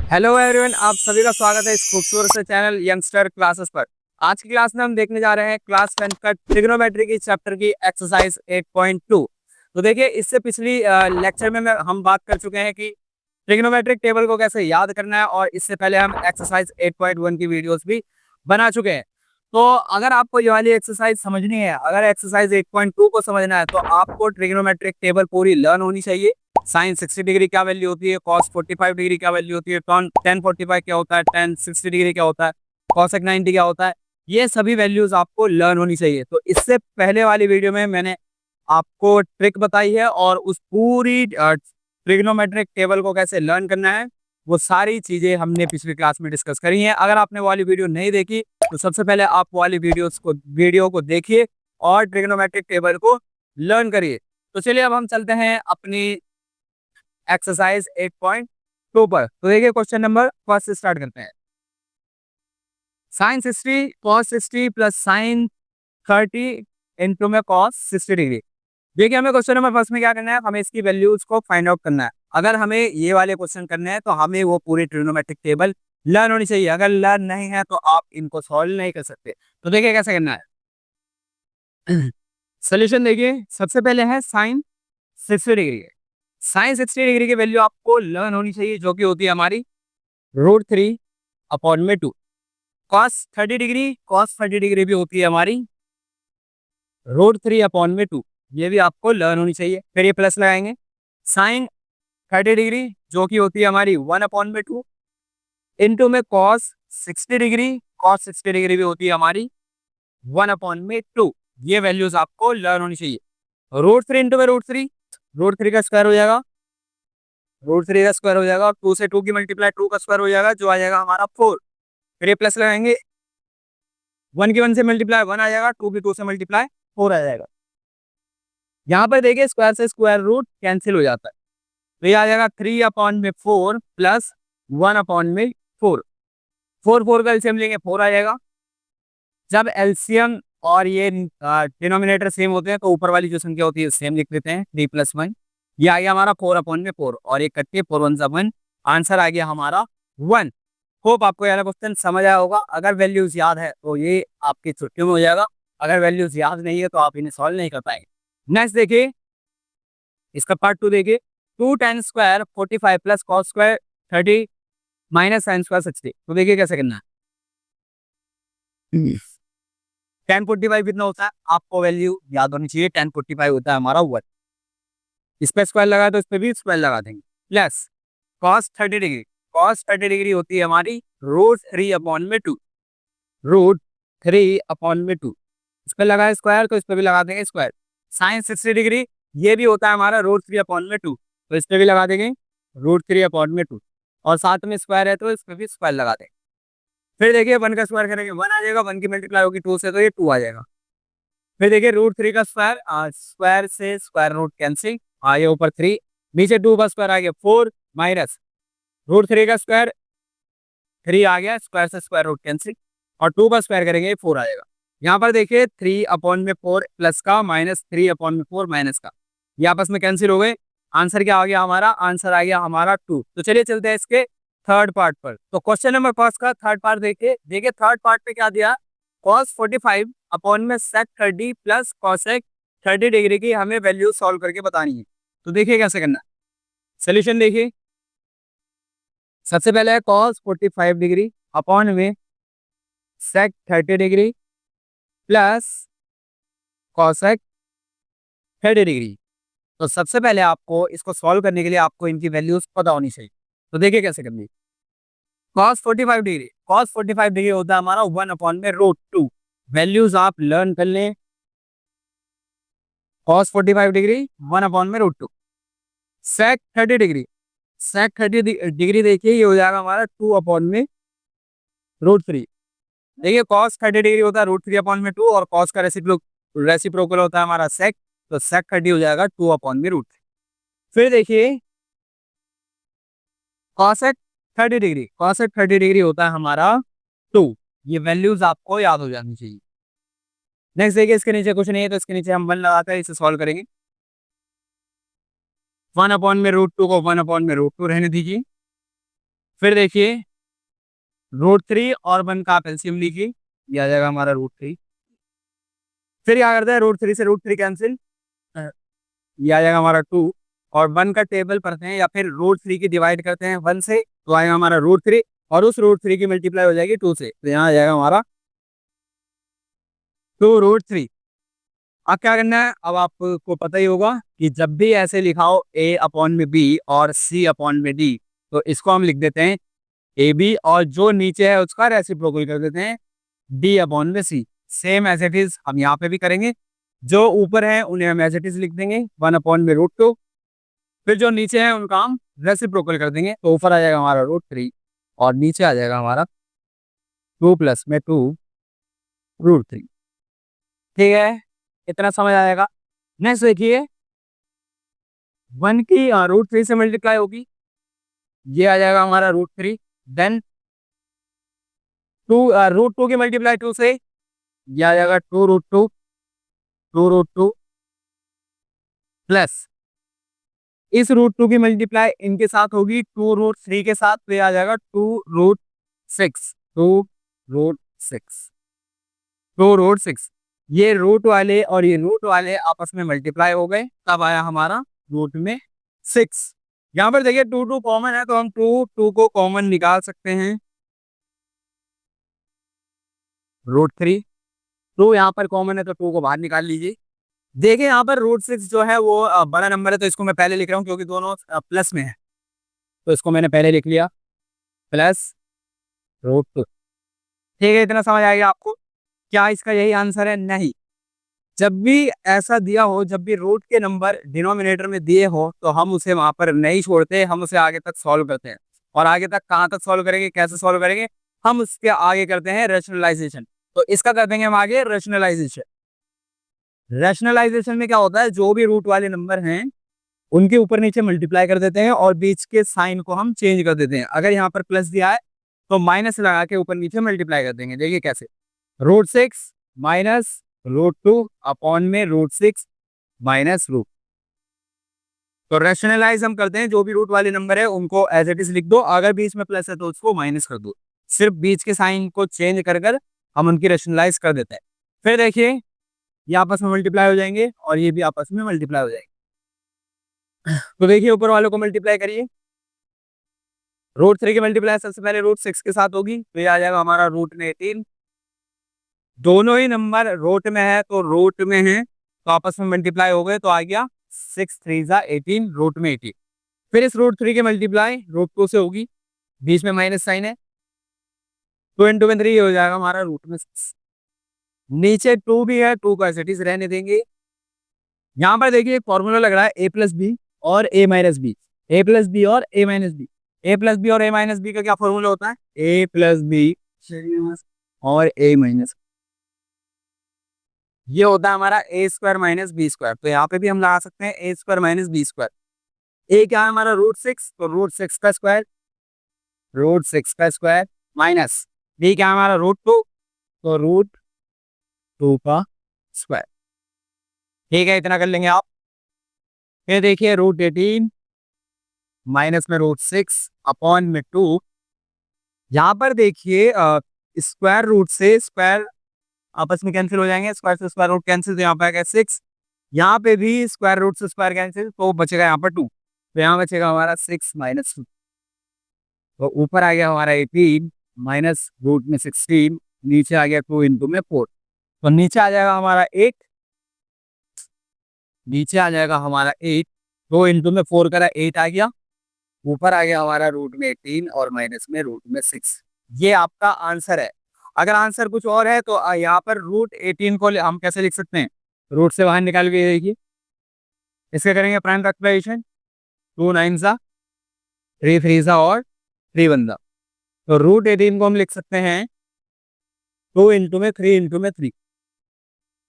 Hello everyone, आप सभी का स्वागत है इस खूबसूरत से चैनल यंगस्टर क्लासेस पर। आज की क्लास में हम देखने जा रहे हैं क्लास 10 का ट्रिग्नोमेट्री की चैप्टर की एक्सरसाइज 8.2। तो देखिए, इससे पिछली लेक्चर में हम बात कर चुके हैं कि ट्रिग्नोमेट्रिक टेबल को कैसे याद करना है, और इससे पहले हम एक्सरसाइज 8.1 की वीडियोस भी बना चुके हैं। तो अगर आपको ये वाली एक्सरसाइज समझनी है, अगर एक्सरसाइज 8.2 को समझना है, तो आपको ट्रिग्नोमेट्रिक टेबल पूरी लर्न होनी चाहिए। साइन 60 डिग्री क्या वैल्यू होती है, कॉस 45 डिग्री क्या वैल्यू होती है, टेन 45 क्या होता है, टेन 60 डिग्री क्या होता है, कॉसेक 90 क्या होता है, ये सभी वैल्यूज आपको लर्न होनी चाहिए। तो इससे पहले वाली वीडियो में मैंने आपको ट्रिक बताई है, और उस पूरी ट्रिग्नोमेट्रिक टेबल को कैसे लर्न करना है, वो सारी चीजें हमने पिछली क्लास में डिस्कस करी हैं। अगर आपने वो वाली वीडियो नहीं देखी, तो सबसे पहले आप वो वाली वीडियो को देखिए और ट्रिग्नोमेट्रिक टेबल को लर्न करिए। तो चलिए, अब हम चलते हैं अपनी एक्सरसाइज 8.2 पर। तो देखिए, क्वेश्चन नंबर फर्स्ट से स्टार्ट करते हैं। Sine 60 cos 60 plus sine 30 into में कॉस 60 डिग्री। देखिए, हमें क्वेश्चन नंबर फर्स्ट में क्या करना है, हमें इसकी वैल्यूज को फाइंड आउट करना है। अगर हमें ये वाले क्वेश्चन करने हैं, तो हमें वो पूरी ट्रिग्नोमेट्रिक टेबल लर्न होनी चाहिए। अगर लर्न नहीं है, तो आप इनको सॉल्व नहीं कर सकते। तो देखिए कैसे करना है। सोल्यूशन देखिए, सबसे पहले है साइन 60 डिग्री। साइन 60 डिग्री की वैल्यू आपको लर्न होनी चाहिए, जो कि होती है हमारी √3/2। कॉस 30 डिग्री भी होती है हमारी √3/2। ये भी आपको लर्न होनी चाहिए। फिर ये प्लस लगाएंगे, साइन 30 डिग्री जो कि होती है हमारी 1/2, इंटू में कॉस 60 डिग्री भी होती है हमारी 1/2। ये वैल्यूज आपको लर्न होनी चाहिए। √3 इंटू में √3 का स्क्वायर हो जाएगा, √3 का स्क्वायर हो जाएगा, 2 से 2 की मल्टीप्लाई 2 का स्क्वायर हो जाएगा, जो आ जाएगा हमारा 4। फिर ये प्लस लगाएंगे, 1 की 1 से मल्टीप्लाई 1 आ जाएगा, 2 की 2 से मल्टीप्लाई 4 आ जाएगा। यहाँ पर देखिए, स्क्वायर से स्क्वायर रूट कैंसिल हो जाता है, तो ये आ जाएगा 3/4 प्लस 1/4। 4 का एलसीएम लेंगे, 4 आ जाएगा। जब एलसीएम और ये डिनोमिनेटर सेम होते हैं, तो ऊपर वाली जो संख्या होती है सेम लिख देते हैं, 3 + 1। ये आ गया हमारा 4/4, और एक कट्टे 4 1 1। आंसर आ गया हमारा 1। होप आपको यह क्वेश्चन समझ आया होगा। अगर वैल्यूज याद है, तो ये आपकी छुट्टियों में हो जाएगा। अगर वैल्यूज याद नहीं है, तो आप इन्हें सॉल्व नहीं कर पाएंगे। नेक्स्ट देखिए, इसका पार्ट 2 देखिए। 2 tan square 45 plus cos square 30 minus sine square 60। तो देखिए कैसे करना है। tan 45 कितना होता है, आपको वैल्यू याद होनी चाहिए। tan 45 होता है हमारा 1। इस पे स्क्वायर लगा, तो इस पे भी स्क्वायर लगा देंगे। Plus cos 30 degree, cos 30 degree होती है हमारी √3/2। √3/2, इस पे लगा स्क्वायर, तो इस पे भी लगा देंगे स्क्वायर। साइन 60 डिग्री, ये भी होता है हमारा √3/2, तो इस पे भी लगा देंगे √3/2, और साथ में स्क्वायर है, तो इस पे भी स्क्वायर लगा देंगे। फिर देखिए, 1 का स्क्वायर करेंगे 1 आ जाएगा, 1 की मल्टीप्लाई होगी 2 से, तो ये 2 आ जाएगा। फिर देखिए, √3 का स्क्वायर, स्क्वायर से स्क्वायर रूट कैंसिल, ये ऊपर 3, नीचे 2 का स्क्वायर आ गया 4, माइनस √3 का स्क्वायर 3 आ गया, स्क्वायर से स्क्वायर रूट कैंसिल, और 2 का स्क्वायर करेंगे 4 आ जाएगा। यहाँ पर देखिए, 3/4 प्लस का माइनस 3/4 माइनस का, ये आपस में कैंसिल हो गए। आंसर क्या आ गया हमारा, आंसर आ गया हमारा 2। तो चलिए चलते हैं इसके थर्ड पार्ट पर। तो क्वेश्चन नंबर फर्स्ट का थर्ड पार्ट देखिए। देखिए, थर्ड पार्ट पे क्या दिया, cos 45 अपॉन में sec 30 प्लस cosec 30 डिग्री की हमें वैल्यू सॉल्व करके बतानी है। तो देखिए कैसे करना है। सोल्यूशन देखिए, सबसे पहले है cos 45 डिग्री अपॉन में sec 30 degree plus cosec 30 degree. तो सबसे पहले आपको इसको सॉल्व करने के लिए आपको इनकी वैल्यूज पता होनी चाहिए। तो देखिए कैसे करनी है। cos 45 डिग्री होता है हमारा 1/√2। वैल्यूज आप लर्न कर लें। cos 45 degree 1/√2। sec 30 degree, sec 30 degree देखिए, ये हो जाएगा हमारा 2/√3। देखिए, cos 30 डिग्री होता है √3/2, और cos का रेसिप्रोकल होता है हमारा sec, तो sec 30 हो जाएगा 2/√3। फिर देखिए, cosec 30 डिग्री होता है हमारा 2। ये वैल्यूज आपको याद हो जानी चाहिए। नेक्स्ट देखिए, इसके नीचे कुछ नहीं है, तो इसके नीचे हम 1 लगाते हैं, इसे सॉल्व करेंगे। 1/√2 को 1/√2 रहने दीजिए। फिर देखिए √3 और 1 का आप एलसीएम लीजिए, ये आ जाएगा हमारा √3। फिर क्या करते हैं, √3 से √3 कैंसिल, ये आ जाएगा हमारा 2। और 1 का टेबल पढ़ते हैं या फिर √3 की डिवाइड करते हैं 1 से, तो आएगा हमारा √3 और उस √3 की मल्टीप्लाई हो जाएगी 2 से, तो यहाँ आ जाएगा हमारा 2√3। अब क्या करना है, अब आपको पता ही होगा कि जब भी ऐसे लिखा हो A/B और C/D, तो इसको हम लिख देते हैं AB और जो नीचे है उसका रेसिप्रोकल कर देते हैं D/C। Same as it is हम यहाँ पे भी करेंगे, जो ऊपर है उन्हें हम एज इट इज लिख देंगे 1/√2, फिर जो नीचे है उनका हम रेसिप्रोकल कर देंगे, तो ऊपर आ जाएगा हमारा √3 और नीचे आ जाएगा हमारा 2 प्लस में 2√3। ठीक है, इतना समझ आएगा। नेक्स्ट देखिए 1 की √3 से मल्टीप्लाई होगी, ये आ जाएगा हमारा √3। देन 2 √2 की मल्टीप्लाई 2 से, ये आ जाएगा 2√2 प्लस इस √2 की मल्टीप्लाई इनके साथ होगी 2√3 के साथ, तो ये आ जाएगा 2√6 2√6 2√6। ये रूट वाले और ये रूट वाले आपस में मल्टीप्लाई हो गए, तब आया हमारा रूट में 6। यहाँ पर देखिए 2 कॉमन है, तो हम 2 को कॉमन निकाल सकते हैं। √3 2 यहाँ पर कॉमन है, तो 2 को बाहर निकाल लीजिए। देखिए यहाँ पर √6 जो है वो बड़ा नंबर है, तो इसको मैं पहले लिख रहा हूँ क्योंकि दोनों प्लस में है, तो इसको मैंने पहले लिख लिया प्लस √2। ठीक है, इतना समझ आएगा आपको। क्या इसका यही आंसर है? नहीं। जब भी ऐसा दिया हो, जब भी रूट के नंबर डिनोमिनेटर में दिए हो, तो हम उसे वहां पर नहीं छोड़ते, हम उसे आगे तक सॉल्व करते हैं। और आगे तक कहाँ तक सॉल्व करेंगे, कैसे सॉल्व करेंगे, हम उसके आगे करते हैं रैशनलाइजेशन। तो इसका कर देंगे हम आगे रैशनलाइजेशन। रैशनलाइजेशन में क्या होता है, जो भी रूट वाले नंबर हैं उनके ऊपर नीचे मल्टीप्लाई कर देते हैं और बीच के साइन को हम चेंज कर देते हैं। अगर यहाँ पर प्लस दिया है तो माइनस लगा के ऊपर नीचे मल्टीप्लाई कर देंगे। देखिए कैसे, √6 माइनस √2 अपॉन में √6 माइनस √। तो रैशनलाइज हम करते हैं, जो भी रूट वाले नंबर है उनको एज इट इज लिख दो, अगर बीच में प्लस है तो उसको माइनस कर दो। सिर्फ बीच के साइन को चेंज कर कर हम उनकी रैशनलाइज कर देते हैं। फिर देखिए ये आपस में मल्टीप्लाई हो जाएंगे और ये भी आपस में मल्टीप्लाई हो जाएंगे। तो देखिए ऊपर वालों को मल्टीप्लाई करिए। √3 की मल्टीप्लाई सबसे पहले √6 के साथ होगी, तो ये आ जाएगा हमारा √18। दोनों ही नंबर रूट में है, तो रूट में है तो आपस में मल्टीप्लाई हो गए, तो आ गया 6 3 जा 18, रूट में 18। फिर इस √3 की मल्टीप्लाई √2 से होगी, बीच में माइनस साइन है, 2 × में 3 हो जाएगा हमारा रूट में 6। नीचे 2 भी है, 2 को ऐसे इट इज रहने देंगे। यहाँ पर देखिए एक फॉर्मूला लग रहा है A+B और A-B, A+B और A-B। A+B और A-B का क्या फॉर्मूला होता है, A+B और A-, ये होता है हमारा A² - B²। तो यहाँ पे भी हम लगा सकते हैं A² - B²। A क्या है हमारा √6, तो √6 का स्क्वायर, √6 का स्क्वायर माइनस B क्या है हमारा √2, तो √2 का स्क्वायर। ठीक है, इतना कर लेंगे आप। फिर देखिए √18 माइनस में √6 अपॉन में 2। यहाँ पर देखिए स्क्वायर रूट से स्क्वायर आपस में कैंसिल हो जाएंगे, स्क्वायर से स्क्वायर रूट कैंसिल, तो यहाँ पे आ गया 6। यहाँ पे भी स्क्वायर रूट से स्क्वायर कैंसिल, तो बचेगा यहाँ पर 2, तो यहाँ बचेगा हमारा 6 - 2। तो ऊपर आ गया हमारा 18 माइनस रूट में 16, नीचे आ गया 2 × में 4, तो नीचे आ जाएगा हमारा 8, नीचे आ जाएगा हमारा 8, 2 × में 4 करा 8 आ गया, ऊपर आ गया हमारा रूट में 18 और माइनस में रूट में 6। ये आपका आंसर है। अगर आंसर कुछ और है तो यहाँ पर √18 को हम कैसे लिख सकते हैं, रूट से बाहर निकाल के देखिए, इसके करेंगे प्राइम फैक्टराइजेशन, 2 9 जा 3 3 जा और 3 1 जा, तो √18 को हम लिख सकते हैं 2 × में 3 × में 3।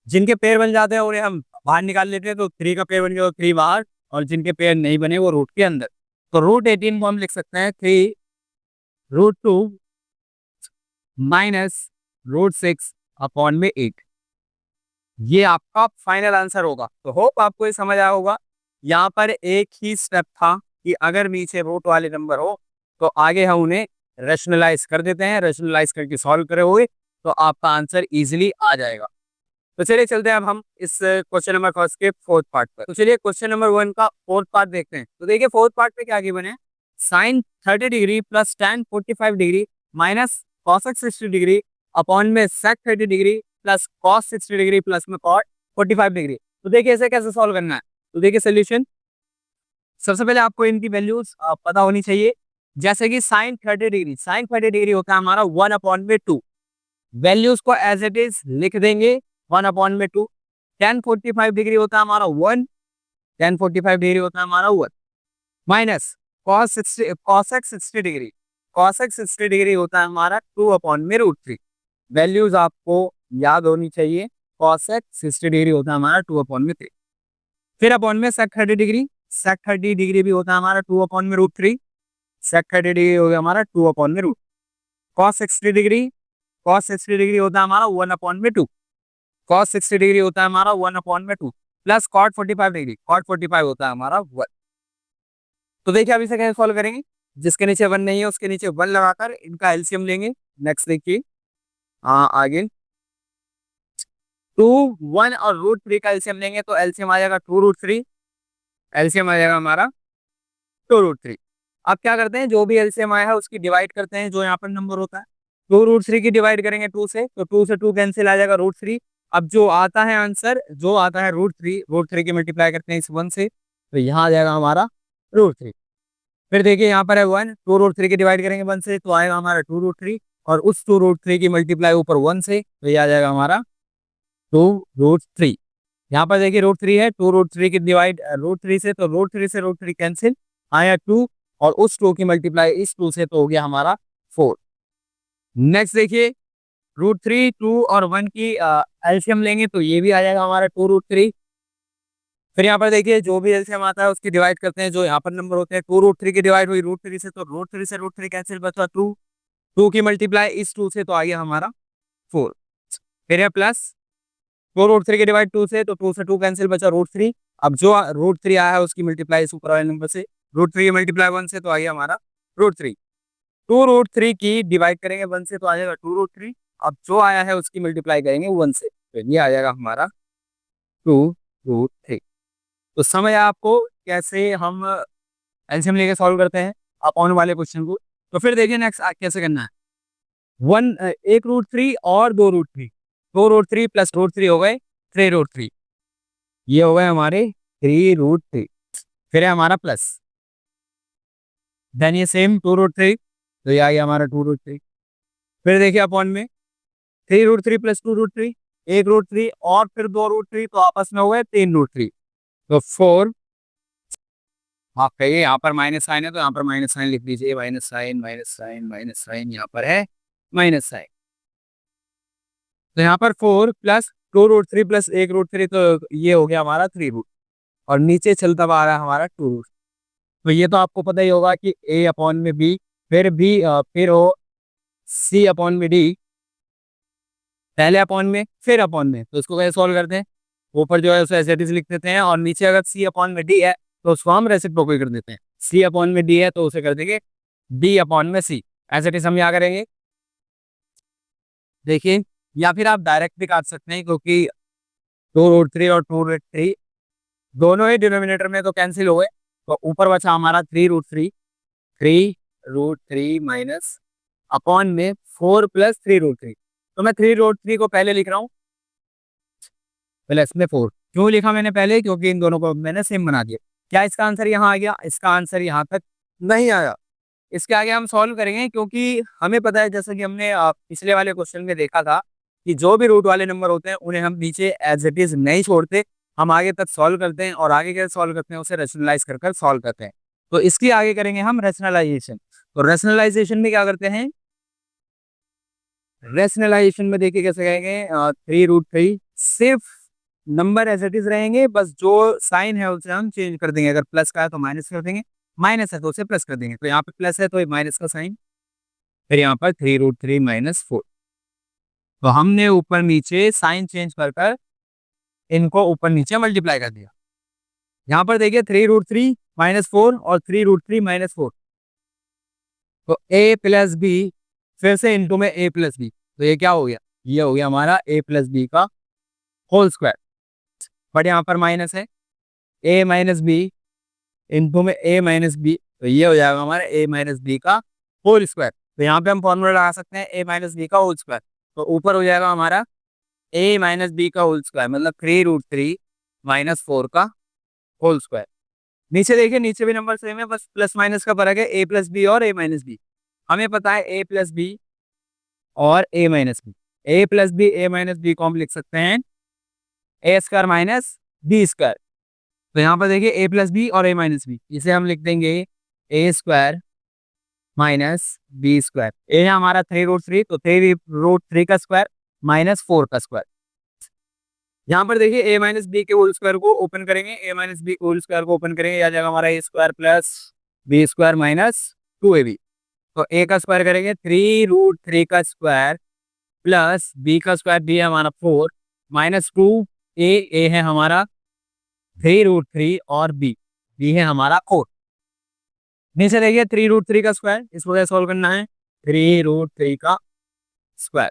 जिनके पेयर बन जाते हैं उन्हें हम बाहर निकाल लेते हैं, तो 3 का पेयर बन गया तो 3 बाहर, और जिनके पेयर नहीं बने वो रूट के अंदर। तो √18 को हम लिख सकते हैं 3√2 माइनस √6 अपॉन में 8। ये आपका फाइनल आंसर होगा। तो होप आपको ये समझ आया होगा। यहाँ पर एक ही स्टेप था कि अगर नीचे रूट वाले नंबर हो तो आगे हम उन्हें रेशनलाइज कर देते हैं, रेशनलाइज करके सॉल्व करे हुए तो आपका आंसर इजीली आ जाएगा। तो चलिए चलते हैं अब हम इस क्वेश्चन नंबर फर्स्ट के फोर्थ पार्ट पर। तो चलिए क्वेश्चन नंबर 1 का फोर्थ पार्ट देखते हैं। तो देखिए फोर्थ पार्ट पे क्या गिवन है, sine 30 degree plus tan 45 degree minus cosec 60 degree upon में sec 30 degree plus cos 60 degree plus में कॉट 45 डिग्री। तो देखिए इसे कैसे सॉल्व करना है। तो देखिए सोल्यूशन, सबसे पहले आपको इनकी वैल्यूज पता होनी चाहिए। जैसे कि साइन 30 डिग्री, साइन 30 डिग्री होता है हमारा 1/2, वैल्यूज को एज इट इज लिख देंगे 1/2। tan 45 डिग्री होता है हमारा 1, tan 45 डिग्री होता है हमारा 1 minus cosec 60 degree, cosec 60 degree होता है हमारा 2/√3। वैल्यूज आपको याद होनी चाहिए, कॉसेक 60 डिग्री होता है हमारा 2/3। फिर अपॉन में सेक 30 डिग्री, सेक 30 डिग्री भी होता है हमारा 2/√3, सेक 30 डिग्री हो गया हमारा 2/√। कॉस 60 डिग्री, कॉस 60 डिग्री होता है हमारा 1/2, कॉस 60 डिग्री होता है हमारा 1/2 प्लस कॉट 45 डिग्री, कॉट 45 होता है हमारा 1। तो देखिए अभी से कैसे सॉल्व करेंगे, जिसके नीचे 1 नहीं है उसके नीचे 1 लगाकर इनका एलसीएम लेंगे। नेक्स्ट देखिए आगे 2, 1 और √3 का एलसीएम लेंगे तो एलसीएम आ जाएगा 2√3, एलसीएम आ जाएगा हमारा 2√3। अब क्या करते हैं, जो भी एलसीएम आया है उसकी डिवाइड करते हैं, जो यहाँ पर नंबर होता है 2√3 की डिवाइड करेंगे 2 से, तो 2 से 2 कैंसिल आ जाएगा √3। अब जो आता है आंसर, जो आता है √3 की मल्टीप्लाई करते हैं इस 1 से, तो यहाँ आ जाएगा हमारा √3। फिर देखिए यहाँ पर है 1, 2√3 की डिवाइड करेंगे 1 से तो आएगा हमारा 2√3, और उस 2√3 की मल्टीप्लाई ऊपर 1 से, तो ये आ जाएगा हमारा 2√3। यहाँ पर देखिए √3 है, 2√3 की डिवाइड √3 से, तो √3 से √3 कैंसिल आया 2, और उस 2 की मल्टीप्लाई इस 2 से, तो हो गया हमारा 4। नेक्स्ट देखिए √3, 2 और 1 की एलसीएम लेंगे तो ये भी आ जाएगा हमारा 2√3। फिर यहाँ पर देखिए जो भी एलसीएम आता है उसकी डिवाइड करते हैं, जो यहाँ पर नंबर होते हैं 2√3 की डिवाइड हुई √3 से, तो √3 से √3 कैंसिल बचा 2, 2 की मल्टीप्लाई इस 2 से, तो आ गया हमारा 4। फिर है प्लस 4√3 के डिवाइड 2 से, तो 2 से 2 कैंसिल बचा √3। अब जो √3 आया है उसकी मल्टीप्लाई इस ऊपर वाले नंबर से, √3 की मल्टीप्लाई 1 से, तो आ गया हमारा √3। 2√3 की डिवाइड करेंगे 1 से तो आ जाएगा 2√3। अब जो आया है उसकी मल्टीप्लाई करेंगे 1 से, तो ये आ जाएगा हमारा 2√3। तो समझ आया आपको कैसे हम एलसीएम लेके सॉल्व करते हैं अपॉन वाले क्वेश्चन को। तो फिर देखिए नेक्स्ट कैसे करना है, 1 और 2√3, 2√3 प्लस √3 हो गए 3√3, ये हो गए हमारे 3√3। फिर है हमारा प्लस, देन ये सेम 2√3, तो ये आ गया हमारा 2√3। फिर देखिए अपॉन में 3√3 प्लस 2√3, 1√3 और फिर 2√3, तो आपस में हो गए 3√3, तो 4। आप कहिए यहाँ पर माइनस साइन है तो यहाँ पर माइनस साइन लिख दीजिए, minus sine minus sine minus sine, यहाँ पर है माइनस साइन। तो यहाँ पर 4 प्लस 2√3 प्लस 1√3, तो ये हो गया हमारा 3 और नीचे चलता हुआ आ रहा है हमारा 2। तो ये तो आपको पता ही होगा कि a/b, फिर b फिर हो c/d, पहले अपॉन में फिर अपॉन में। तो इसको कैसे सॉल्व करते हैं, ऊपर जो है उसे एज इट इज लिख देते हैं, और नीचे अगर c/d है तो उसको हम रेसिप्रोकल कर देते हैं। c/d है तो उसे कर देंगे d/c, एज इट इज हम यहाँ करेंगे। देखिए या फिर आप डायरेक्ट भी काट सकते हैं, क्योंकि 2√3 और 2√3 दोनों ही डिनोमिनेटर में तो कैंसिल हो गए, तो ऊपर बचा हमारा 3√3, 3√3 माइनस अपॉन में 4 प्लस 3√3। तो मैं 3√3 को पहले लिख रहा हूँ प्लस में 4। क्यों लिखा मैंने पहले, क्योंकि इन दोनों को मैंने सेम बना दिया। क्या इसका आंसर यहाँ आ गया, इसका आंसर यहाँ तक नहीं आया। इसके आगे हम सॉल्व करेंगे, क्योंकि हमें पता है जैसे कि हमने पिछले वाले क्वेश्चन में देखा था कि जो भी रूट वाले नंबर होते हैं उन्हें हम नीचे एज इट इज नहीं छोड़ते, हम आगे तक सॉल्व करते हैं, और आगे कैसे सॉल्व करते हैं उसे रेशनलाइज कर सॉल्व करते हैं। तो इसके आगे करेंगे हम रेशनलाइजेशन। तो रेशनलाइजेशन में क्या करते हैं, रेशनलाइजेशन में देखिए कैसे कहेंगे 3√3 सिर्फ नंबर एज इट इज रहेंगे, बस जो साइन है उसे हम चेंज कर देंगे। अगर प्लस का है तो माइनस कर देंगे, माइनस है तो उसे प्लस कर देंगे। तो यहाँ पे प्लस है तो माइनस का साइन, फिर यहाँ पर 3√3 माइनस 4। तो हमने ऊपर नीचे साइन चेंज कर इनको ऊपर नीचे मल्टीप्लाई कर दिया। यहाँ पर देखिए 3√3 माइनस 4 और 3√3 माइनस 4, तो a प्लस बी फिर से इंटू में a प्लस बी, तो ये क्या हो गया, ये हो गया हमारा a प्लस बी का होल स्क्वायर। बट यहाँ पर माइनस है, a माइनस बी इंटू में a माइनस बी, तो ये हो जाएगा हमारा a माइनस बी का होल स्क्वायर। तो यहाँ पे हम फॉर्मूला लगा सकते हैं a माइनस बी का होल स्क्वायर, तो ऊपर हो जाएगा हमारा a माइनस बी का होल स्क्वायर मतलब 3√3 माइनस 4 का होल स्क्वायर। नीचे देखिए, नीचे भी नंबर सेम है, बस प्लस माइनस का फर्क है, a प्लस बी और a माइनस बी। हमें पता है a प्लस बी और a minus B, a plus B a minus B को हम लिख सकते हैं a square minus B square. तो यहाँ पर देखिए a प्लस बी और a माइनस बी, इसे हम लिख देंगे a square minus B square. A है हमारा 3√3, तो 3√3 का स्क्वायर माइनस 4 का स्क्वायर। यहाँ पर देखिए a माइनस बी के होल स्क्वायर को ओपन करेंगे, a minus B whole square को ओपन करेंगे, आ जाएगा हमारा a square plus B square minus 2ab। तो a का स्क्वायर करेंगे 3√3 का स्क्वायर प्लस b का स्क्वायर, b है हमारा 4 माइनस 2a है हमारा 3√3 और b है हमारा 4। नीचे देखिए 3√3 का स्क्वायर, इसको कैसे सॉल्व करना है, 3√3 का स्क्वायर।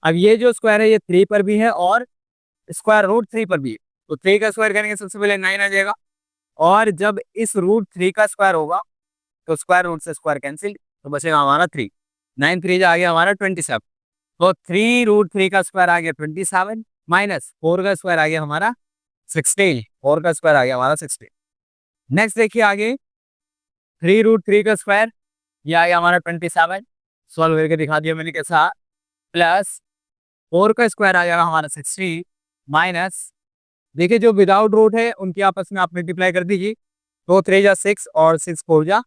अब ये जो स्क्वायर है ये 3 पर भी है और स्क्वायर रूट 3 पर भी है, तो 3 का स्क्वायर करेंगे सबसे पहले 9 आ जाएगा, और जब इस √3 का स्क्वायर होगा तो स्क्वायर रूट से स्क्वायर कैंसिल, तो बचेगा हमारा 3, 9 3 आ गया हमारा 27। तो 3√3 का स्क्वायर आ गया 27 माइनस 4 का स्क्वायर आ गया हमारा 16, 4 का स्क्वायर आ गया हमारा 16। नेक्स्ट देखिए आगे 3√3 का स्क्वायर, ये आ गया हमारा 27, सॉल्व करके दिखा दिया मैंने कैसा, प्लस 4 का स्क्वायर आ जाएगा हमारा 60 माइनस, देखिए जो विदाउट रूट है उनकी आपस में आप मल्टीप्लाई कर दीजिए, तो 3 जा 6 और 6 4 जा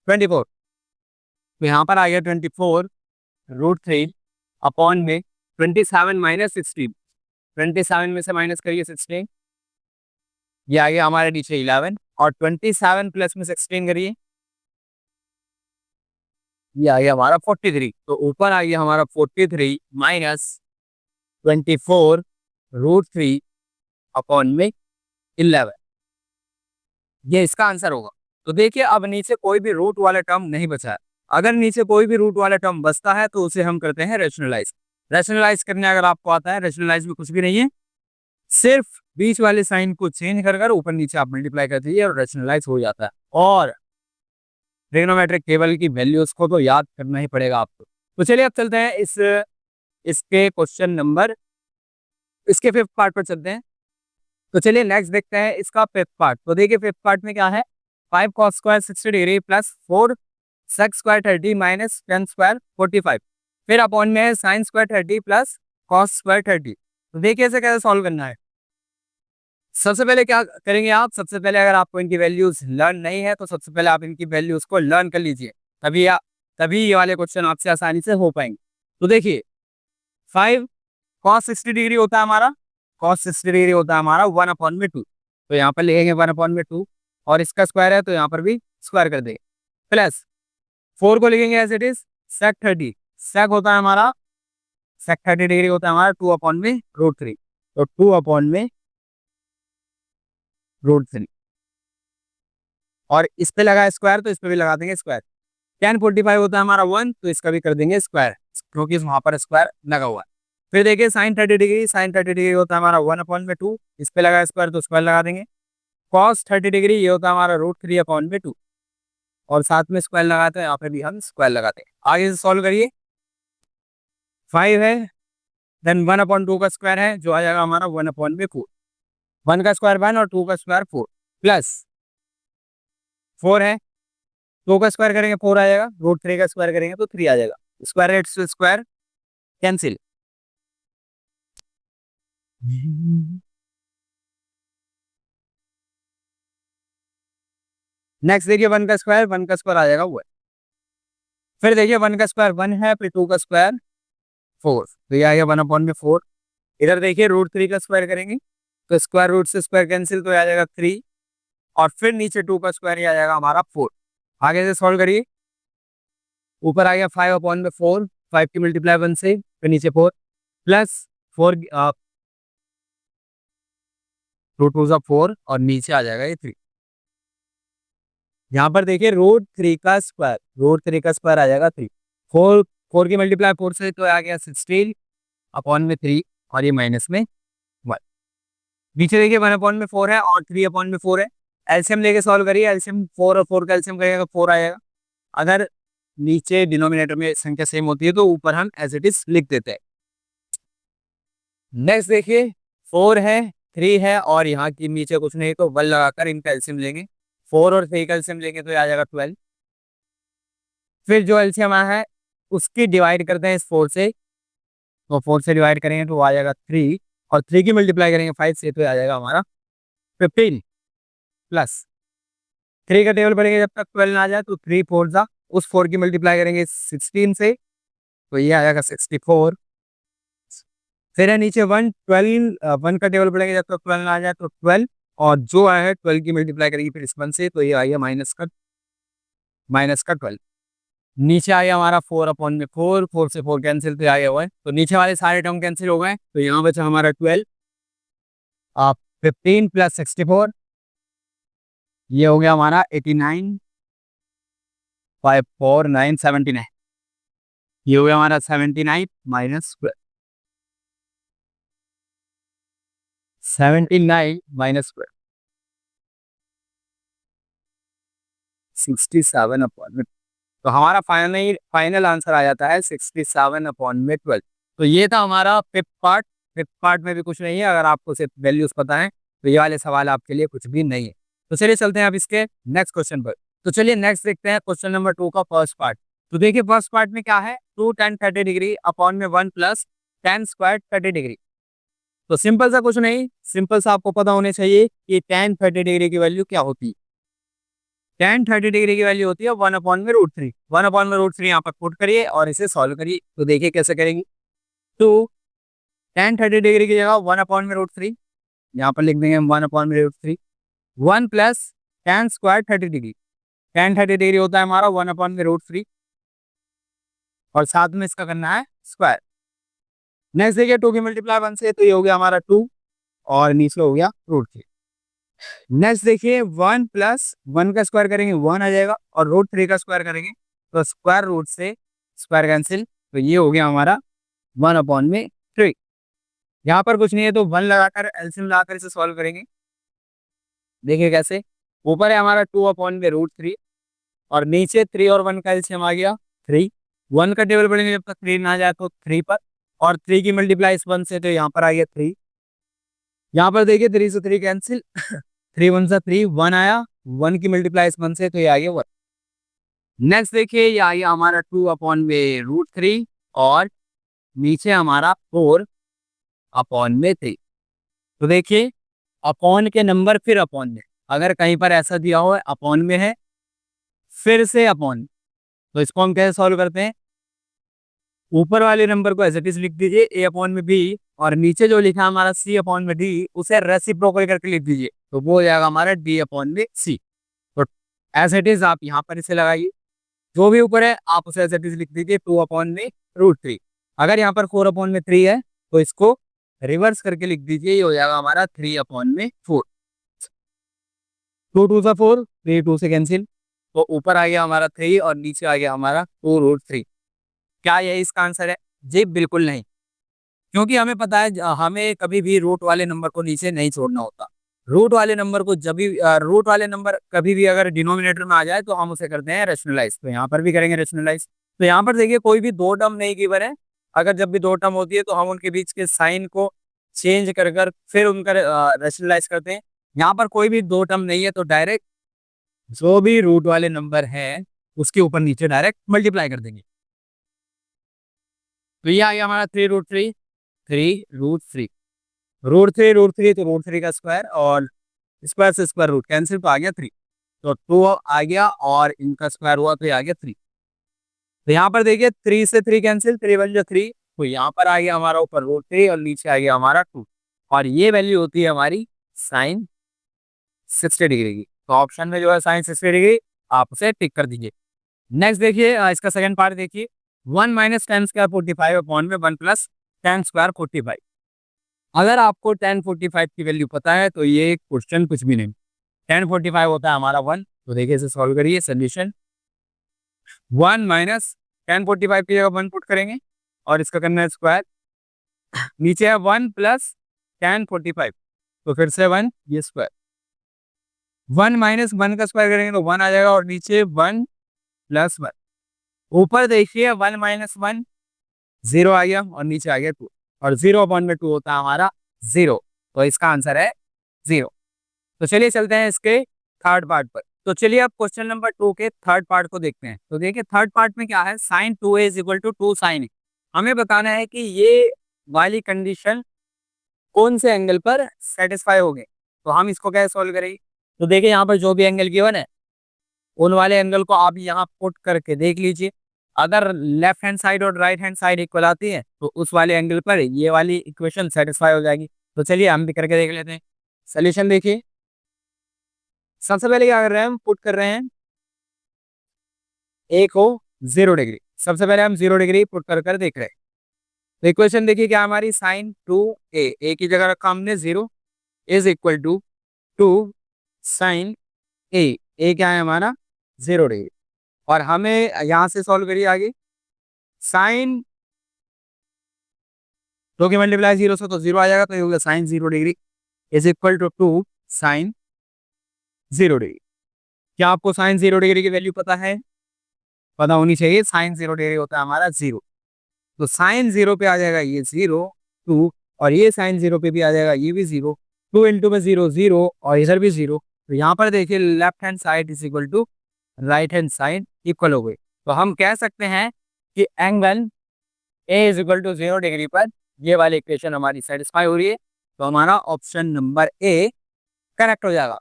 24, तो यहाँ पर आ गया 24√3 अपॉन में 27 माइनस 16, 27 में से माइनस करिए 16, ये आ गया हमारे नीचे 11, और 27 प्लस में 16 करिए, ये आ गया हमारा 43, तो ऊपर आ गया हमारा 43 माइनस 24√3 अपॉन में 11, ये इसका आंसर होगा। तो देखिए अब नीचे कोई भी रूट वाला टर्म नहीं बचा है, अगर नीचे कोई भी रूट वाला टर्म बचता है तो उसे हम करते हैं रैशनलाइज। रैशनलाइज करने अगर आपको आता है, रैशनलाइज में कुछ भी नहीं है, सिर्फ बीच वाले साइन को चेंज कर ऊपर नीचे आप मल्टीप्लाई कर दीजिए और रैशनलाइज हो जाता है। और ट्रिग्नोमेट्रिक टेबल की वैल्यूज को तो याद करना ही पड़ेगा आपको। तो चलिए अब चलते हैं इसके क्वेश्चन नंबर, इसके 5th पार्ट पर चलते हैं। तो चलिए नेक्स्ट देखते हैं इसका 5th पार्ट। तो देखिए 5th पार्ट में क्या है, 5 cos square 60 degree plus 4 sec square 30 minus 10 square 45, फिर अपॉन में है sine square 30 plus cos square 30। तो देखिए इसे कैसे सॉल्व करना है। सबसे पहले क्या करेंगे आप, सबसे पहले अगर आपको इनकी वैल्यूज लर्न नहीं है तो सबसे पहले आप इनकी वैल्यूज को लर्न कर लीजिए, तभी ये वाले क्वेश्चन आपसे आसानी से हो पाएंगे। तो देखिए 5 cos 60 डिग्री होता है हमारा, cos 60 डिग्री होता है हमारा 1/2, तो यहाँ पर लिखेंगे 1/2, और इसका स्क्वायर है तो यहाँ पर भी स्क्वायर कर देंगे, प्लस 4 को लिखेंगे as it is sec 30, sec होता है हमारा sec 30 डिग्री होता है हमारा 2/√3, तो 2/√3, और इस पे लगा स्क्वायर तो इस पे भी लगा देंगे स्क्वायर। tan 45 होता है हमारा 1, तो इसका भी कर देंगे स्क्वायर क्योंकि वहां पर स्क्वायर लगा हुआ है। फिर देखिए साइन 30 डिग्री, साइन 30 डिग्री होता है हमारा 1/2, इस पे लगा स्क्वायर तो स्क्वायर लगा देंगे। cos 30 डिग्री ये होता है हमारा √3/2, और साथ में स्क्वायर लगाते हैं, यहाँ पे भी हम स्क्वायर लगाते हैं। आगे से सॉल्व करिए, 5 है देन 1/2 का स्क्वायर है जो आ जाएगा हमारा 1/4, 1 का स्क्वायर 1 और 2 का स्क्वायर 4, प्लस 4 है, 2 का स्क्वायर करेंगे 4 आ जाएगा, √3 का स्क्वायर करेंगे तो 3 आ जाएगा, स्क्वायर रेट से स्क्वायर कैंसिल। नेक्स्ट देखिए 1 का स्क्वायर, 1 का स्क्वायर आ जाएगा वो है, फिर देखिए 1 का स्क्वायर 1 है, फिर 2 का स्क्वायर 4, तो ये आ गया 1/4। इधर देखिए √3 का स्क्वायर करेंगे तो स्क्वायर रूट से स्क्वायर कैंसिल, तो आ जाएगा 3, और फिर नीचे 2 का स्क्वायर ही आ जाएगा हमारा 4। आगे से सॉल्व करिए, ऊपर आ गया 5/4, 5 की मल्टीप्लाई 1 से, फिर नीचे 4 प्लस 4, 2 2 4, और नीचे आ जाएगा ये 3। यहाँ पर देखिए रूट 3 का स्क्वायर, रूट 3 का स्क्वायर आ जाएगा 3। 4 की मल्टीप्लाई 4 से तो आ गया 16 अपॉन में 3 और ये माइनस में 1। नीचे देखिए 1 अपॉन में 4 है और 3 अपॉन में 4 है। एलसीएम लेके सॉल्व करिए, एलसीएम 4 और 4 का एलसीएम करिएगा 4 आएगा। अगर नीचे डिनोमिनेटर में संख्या सेम होती है तो ऊपर हम एज इट इज लिख देते हैं। नेक्स्ट देखिए 4 है, 3 है और यहाँ की नीचे कुछ नहीं तो 1 लगाकर इनका एलसीएम लेंगे। 4 और 3 का एलसीएम लेंगे तो आ जाएगा 12। फिर जो एलसीएम आया है उसकी डिवाइड करते हैं इस 4 से, तो 4 से डिवाइड करेंगे तो आ जाएगा 3 और 3 की मल्टीप्लाई करेंगे 5 से तो आ जाएगा हमारा 15 प्लस 3 का टेबल पढ़ेंगे जब तक 12 ना आ जाए तो 3 4 जा, उस 4 की मल्टीप्लाई करेंगे 16 से तो ये आ जाएगा 64। फिर है नीचे 1 12 1 का टेबल पढ़ेंगे जब तक 12 ना आ जाए तो 12 और जो आया है 12 की मल्टीप्लाई करेंगे फिर इस 1 से तो ये आएगा माइनस का 12। नीचे आ गया हमारा 4 अपॉन में 4, 4 से 4 कैंसिल तो आ गया हुआ है, तो नीचे वाले सारे टर्म कैंसिल हो गए तो यहाँ बचा हमारा 12 आप 15 प्लस 64 ये हो गया हमारा 89 5 4 9 79। ये हो गया हमारा 79 माइनस 12, 79 माइनस 12 67 अपॉन में, तो हमारा फाइनल आंसर आ जाता है 67 अपॉन में 12। तो ये था हमारा फिफ्थ पार्ट। फिफ्थ पार्ट में भी कुछ नहीं है, अगर आपको सिर्फ वैल्यूज पता है तो ये वाले सवाल आपके लिए कुछ भी नहीं है। तो चलिए चलते हैं अब इसके नेक्स्ट क्वेश्चन पर। तो चलिए नेक्स्ट देखते हैं क्वेश्चन नंबर 2 का फर्स्ट पार्ट। तो देखिए फर्स्ट पार्ट में क्या है, 2 tan 30 डिग्री अपॉन में 1 प्लस tan स्क्वायर 30 डिग्री। तो सिंपल सा कुछ नहीं, सिंपल सा आपको पता होने चाहिए कि tan 30 डिग्री की वैल्यू क्या होती है। tan 30 डिग्री की वैल्यू होती है 1 अपॉन में रूट 3। 1 अपॉन में रूट 3 यहाँ पर पुट करिए और इसे सॉल्व करिए। तो देखिए कैसे करेंगे। तो tan 30 डिग्री की जगह 1 अपॉन में रूट 3 यहाँ पर लिख देंगे हम 1 अपॉन में root 3। 1 plus tan square 30 degree, tan 30 degree होता है हमारा 1 अपॉन में रूट 3 और साथ में इसका करना है स्क्वायर। नेक्स्ट देखिए 2 की मल्टीप्लाई 1 से तो ये हो गया हमारा 2 और नीचे हो गया रूट 3। नेक्स्ट देखिए 1 प्लस 1 का स्क्वायर करेंगे 1 आ जाएगा और रूट 3 का स्क्वायर करेंगे तो स्क्वायर रूट से स्क्वायर कैंसिल तो ये हो गया हमारा 1 अपॉन में 3। यहाँ पर कुछ नहीं है तो 1 लगाकर एलसीएम लगाकर इसे सॉल्व करेंगे। देखिए कैसे, ऊपर है हमारा 2 अपॉन में रूट 3 और नीचे 3 और 1 का एलसीएम आ गया 3। 1 का टेबल पढ़ेंगे जब तक 3 ना आ जाए तो 3 पर और 3 की मल्टीप्लाई इस 1 से तो यहाँ पर आ गया 3। यहाँ पर देखिए 3 से 3 कैंसिल 3 1 से 3 1 आया, 1 की मल्टीप्लाई इस 1 से तो ये आ गया 1। नेक्स्ट देखिए ये आ गया हमारा 2 अपॉन में रूट 3 और नीचे हमारा 4 अपॉन में 3। तो देखिए अपॉन के नंबर फिर अपॉन में, अगर कहीं पर ऐसा दिया हो अपॉन में है फिर से अपॉन, तो इसको हम कैसे सॉल्व करते हैं, ऊपर वाले नंबर को एज इट इज लिख दीजिए a अपॉन में b और नीचे जो लिखा हमारा c अपॉन में d उसे रेसिप्रोकल करके लिख दीजिए तो वो हो जाएगा हमारा d अपॉन में c। तो एज इट इज आप यहाँ पर इसे लगाइए, जो भी ऊपर है आप उसे एज इट इज लिख दीजिए 2 अपॉन में रूट 3। अगर यहाँ पर 4 अपॉन में 3 है तो इसको रिवर्स करके लिख दीजिए, ये हो जाएगा हमारा 3 अपॉन में 4। 2 2 से 4, 3 2 से कैंसिल तो ऊपर आ गया हमारा 3 और नीचे आ गया हमारा 2 रूट 3। क्या यही इसका आंसर है? जी बिल्कुल नहीं, क्योंकि हमें पता है हमें कभी भी रूट वाले नंबर को नीचे नहीं छोड़ना होता। रूट वाले नंबर को जब भी रूट वाले नंबर कभी भी अगर डिनोमिनेटर में आ जाए तो हम उसे करते हैं रैशनलाइज, तो यहाँ पर भी करेंगे रैशनलाइज। तो यहाँ पर देखिए कोई भी दो टर्म नहीं गिवन है, अगर जब भी दो टर्म होती है तो हम उनके बीच के साइन को चेंज कर फिर उनका रैशनलाइज करते हैं। यहाँ पर कोई भी दो टर्म नहीं है तो डायरेक्ट जो भी रूट वाले नंबर है उसके ऊपर नीचे डायरेक्ट मल्टीप्लाई कर देंगे। तो ये आ गया हमारा 3 रूट 3, 3 रूट 3, रूट 3 रूट 3 तो रूट 3 का स्क्वायर और स्क्वायर से स्क्वायर रूट कैंसिल तो आ गया 3, तो 2 आ गया और इनका स्क्वायर हुआ तो ये आ गया 3। तो यहाँ पर देखिए 3 से 3 कैंसिल, 3 1 जो 3, तो यहाँ पर आ गया हमारा ऊपर रूट 3 और नीचे आ गया हमारा 2 और ये वैल्यू होती है हमारी साइन 60 डिग्री की। तो ऑप्शन में जो है साइन 60 डिग्री आप उसे टिक कर दीजिए। नेक्स्ट देखिए इसका सेकंड पार्ट देखिए 1 माइनस टेन स्क्वायर 45 अपॉन में 1 प्लस टेन स्क्वायर 45। अगर आपको tan 45 की वैल्यू पता है तो ये क्वेश्चन कुछ भी नहीं। tan 45 होता है हमारा 1 तो देखिए इसे सॉल्व करिए। सोल्यूशन 1 माइनस टेन 45 की जगह 1 पुट करेंगे और इसका करना है स्क्वायर। नीचे है 1 प्लस टेन 45, तो फिर से 1 ये स्क्वायर। 1 माइनस 1 का स्क्वायर करेंगे तो 1 आ जाएगा और नीचे 1 प्लस 1। ऊपर देखिए 1 माइनस 1 0 आ गया और नीचे आ गया 2, और 0/2 होता है हमारा 0, तो इसका आंसर है 0। तो चलिए चलते हैं इसके थर्ड पार्ट पर। तो चलिए अब क्वेश्चन नंबर 2 के थर्ड पार्ट को देखते हैं। तो देखिए थर्ड पार्ट में क्या है, sine 2a is equal to 2 sine A. हमें बताना है कि ये वाली कंडीशन कौन से एंगल पर सेटिस्फाई हो गई। तो हम इसको कैसे सॉल्व करेंगे। तो देखिए यहाँ पर जो भी एंगल गिवन है उन वाले एंगल को आप यहाँ पुट करके देख लीजिए। अगर लेफ्ट हैंड साइड और राइट हैंड साइड इक्वल आती है तो उस वाले एंगल पर ये वाली इक्वेशन सेटिस्फाई हो जाएगी। तो चलिए हम भी करके देख लेते हैं। सोल्यूशन देखिए, सबसे पहले क्या कर रहे हैं, हम पुट कर रहे हैं ए को 0 डिग्री। सबसे पहले हम 0 डिग्री पुट कर देख रहे हैं। तो इक्वेशन देखिए क्या हमारी, साइन 2a की जगह रखा हमने 0 इज इक्वल टू 2 साइन ए क्या है हमारा 0 डिग्री। और हमें यहां से सॉल्व करिए आगे। साइन 2 की मल्टीप्लाई 0 से तो 0 आ जाएगा, तो ये होगा sine 0 degree is equal to 2 sine 0 degree. क्या आपको साइन 0 डिग्री की वैल्यू पता है? पता होनी चाहिए। साइन 0 डिग्री होता है हमारा 0, तो साइन 0 पे आ जाएगा ये 0 2, और ये साइन 0 पे भी आ जाएगा ये भी 0, 2 इंटू में 0 0 और इधर भी 0। तो यहाँ पर देखिए left hand side is equal to right hand side equal हो गई। तो हम कह सकते हैं कि angle A is equal to 0 degree पर ये वाली इक्वेशन हमारी सेटिस्फाई हो रही है। तो हमारा ऑप्शन नंबर ए करेक्ट हो जाएगा।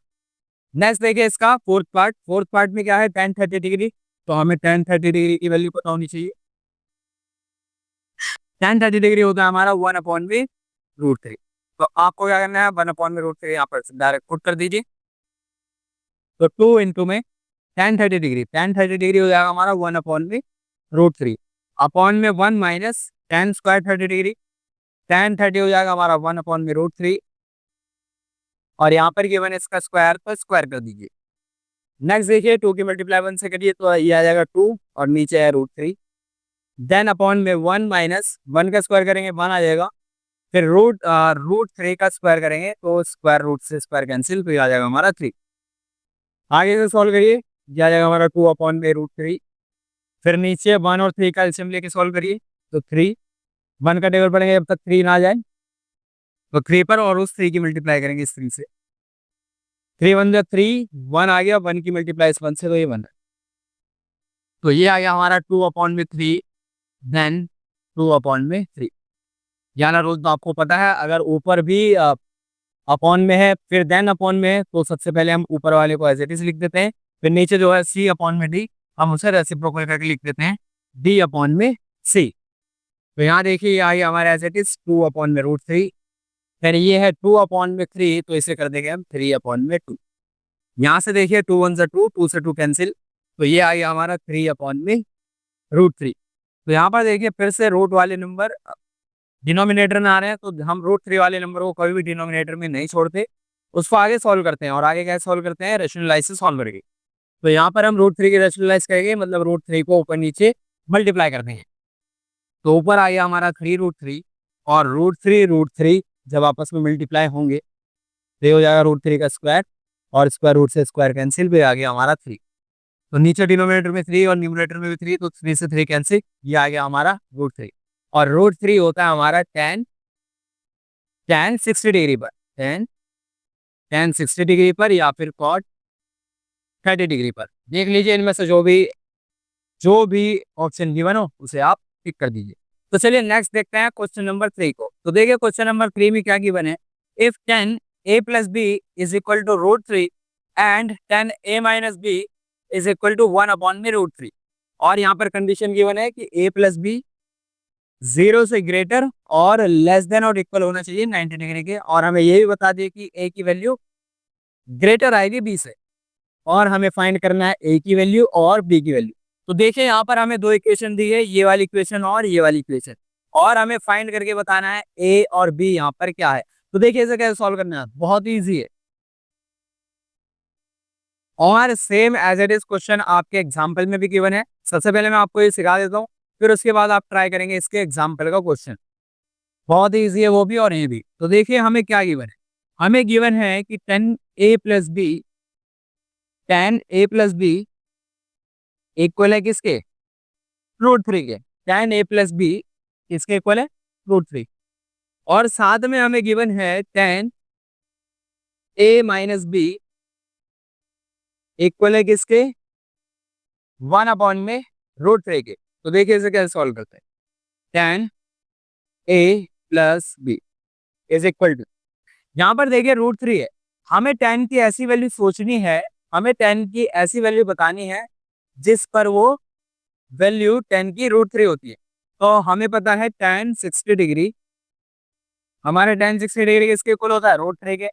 नेक्स्ट देखिए इसका फोर्थ पार्ट। फोर्थ पार्ट में क्या है, tan 30 डिग्री। तो हमें tan 30 डिग्री की वैल्यू पता होनी चाहिए। tan 30 डिग्री होता है हमारा 1/√3। तो आपको क्या करना है, 1/√3 यहाँ पर डायरेक्ट पुट कर दीजिए। तो 2 इंटू में tan 30 डिग्री हो जाएगा हमारा 1/√3 अपॉन में 1 minus tan square 30 degree. tan 30 हो जाएगा हमारा 1/√3 और यहाँ पर गिवन इसका स्क्वायर पर स्क्वायर कर दीजिए। नेक्स्ट देखिए 2 की मल्टीप्लाई 1 से करिए तो ये आ जाएगा 2 और नीचे है √3। देन अपॉन में 1 माइनस 1 का स्क्वायर करेंगे 1 आ जाएगा। फिर √3 का स्क्वायर करेंगे तो स्क्वायर रूट से स्क्वायर कैंसिल, तो ये आ जाएगा हमारा 3। आगे से सॉल्व करिए, ये आ जाएगा हमारा 2/√3। फिर नीचे 1 और 3 का एलसीएम लेके सॉल्व करिए तो 3, 1 का टेबल पढ़ेंगे जब तक 3 ना आ जाए, तो 3 पर और उस 3 की मल्टीप्लाई करेंगे इस 3 से। 3 1 जा 3, 1 आ गया, 1 की मल्टीप्लाई इस 1 से तो ये 1 है। तो ये आ गया हमारा 2/3 देन 2/3। याना रोज तो आपको पता है, अगर ऊपर भी अपॉन में है फिर देन अपॉन में है तो सबसे पहले हम ऊपर वाले को एज इट इज लिख देते हैं। फिर नीचे जो है C/D हम उसे रेसिप्रोकल करके लिख देते हैं D/C। तो यहाँ देखिए ये आ गया हमारा एज इट इज 2/√3। फिर ये है 2/3, तो इसे कर देंगे हम 3/2। यहाँ से देखिए 2 1 2, 2 से 2 कैंसिल, तो ये आ गया हमारा 3/√3। तो यहाँ पर देखिए फिर से रूट वाले नंबर डिनोमिनेटर में आ रहे हैं, तो हम √3 वाले नंबर को कभी भी डिनोमिनेटर में नहीं छोड़ते, उसको आगे सॉल्व करते हैं। और आगे कैसे सॉल्व करते हैं, रेशनलाइज से सॉल्व करेंगे। तो यहाँ पर हम √3 की रेशनलाइज करेंगे, मतलब √3 को ऊपर नीचे मल्टीप्लाई करते हैं। तो ऊपर आ गया हमारा 3√3 और √3 जब आपस में मल्टीप्लाई होंगे तो ये हो जाएगा √3 का स्क्वायर और स्क्वायर रूट से स्क्वायर कैंसिल, भी आ गया हमारा 3। तो नीचे डिनोमिनेटर में 3 और न्यूमरेटर में भी 3, तो 3 से 3 कैंसिल, ये आ गया हमारा √3। और √3 होता है हमारा tan 60 डिग्री पर, tan 60 डिग्री पर या फिर cot 30 डिग्री पर। देख लीजिए इनमें से जो भी ऑप्शन गिवन हो उसे आप टिक कर दीजिए। तो चलिए नेक्स्ट देखते हैं क्वेश्चन नंबर 3 को। तो देखिए क्वेश्चन नंबर 3 में क्या गिवन है, if tan a + b is equal to √3 and tan a - b is equal to 1/√3। और यहाँ पर कंडीशन गिवन है कि a + b 0 से ग्रेटर और लेस देन और इक्वल होना चाहिए 90 डिग्री के। और हमें ये भी बता दिए कि a की वैल्यू ग्रेटर आएगी b से, और हमें फाइंड करना है a की वैल्यू और b की वैल्यू। तो देखिए यहाँ पर हमें 2 इक्वेशन दी है, ये वाली इक्वेशन और ये वाली इक्वेशन, और हमें फाइंड करके बताना है a और b यहाँ पर क्या है। तो देखिए इसे कैसे सॉल्व करना है, बहुत ईजी है। और same as it is question आपके एग्जाम्पल में भी गिवन है। सबसे पहले मैं आपको ये सिखा देता हूँ, फिर उसके बाद आप ट्राई करेंगे इसके एग्जाम्पल का क्वेश्चन। बहुत ईजी है वो भी और ये भी। तो देखिए हमें क्या गिवन है, हमें गिवन है कि ten A plus B equal है किसके, √3 के। टेन ए प्लस बी किसके इक्वल है, √3। और साथ में हमें गिवन है टेन ए माइनस बी इक्वल है किसके, 1/√3 के। तो देखिए इसे कैसे सॉल्व करते हैं। Tan A plus B is equal to, यहाँ पर देखिए √3 है, हमें टेन की ऐसी वैल्यू सोचनी है, हमें टेन की ऐसी वैल्यू बतानी है जिस पर वो वैल्यू टेन की √3 होती है। तो हमें पता है टेन 60 डिग्री, हमारे टेन 60 डिग्री किसके इक्वल होता है, √3 के।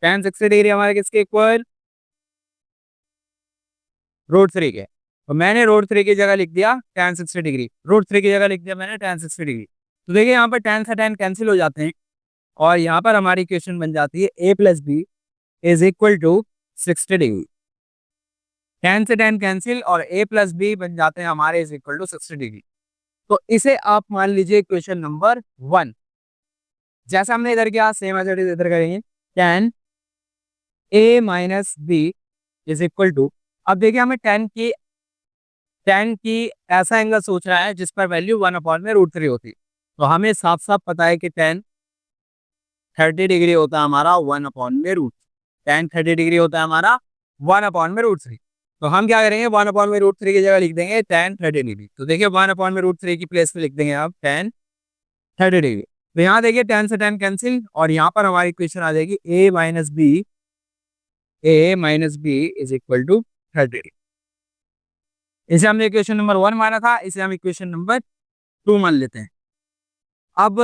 टेन 60 डिग्री हमारे किसके इक्वल, √3 के। तो मैंने √3 की जगह लिख दिया टेन 60 डिग्री, √3 की जगह लिख दिया मैंने टेन 60 डिग्री। तो देखिए यहाँ पर टेन से टेन कैंसिल हो जाते हैं और यहाँ पर हमारी इक्वेशन बन जाती है a+b is equal to 60 degree. Ten से टेन कैंसिल और a+b बन जाते हैं हमारे इज इक्वल टू 60 डिग्री। तो इसे आप मान लीजिए क्वेश्चन नंबर 1। जैसा हमने इधर किया सेम एज इट इज इधर करेंगे। Ten a-b is equal to, अब देखिए हमें टेन की ऐसा एंगल सोच रहा है जिस पर वैल्यू 1/√3 होती। तो हमें साफ साफ पता है कि टेन 30 डिग्री होता है हमारा 1/√3। टेन 30 डिग्री होता है हमारा 1/√3। तो हम क्या करेंगे, 1/√3 की जगह लिख देंगे टेन 30 डिग्री। तो देखिए 1/√3 की प्लेस पे लिख देंगे आप टेन 30 डिग्री। तो यहाँ देखिए टेन से टेन कैंसिल और यहाँ पर हमारी इक्वेशन आ जाएगी a-b is equal to 30 degree. इसे हमने इक्वेशन नंबर 1 माना था, इसे हम इक्वेशन नंबर 2 मान लेते हैं। अब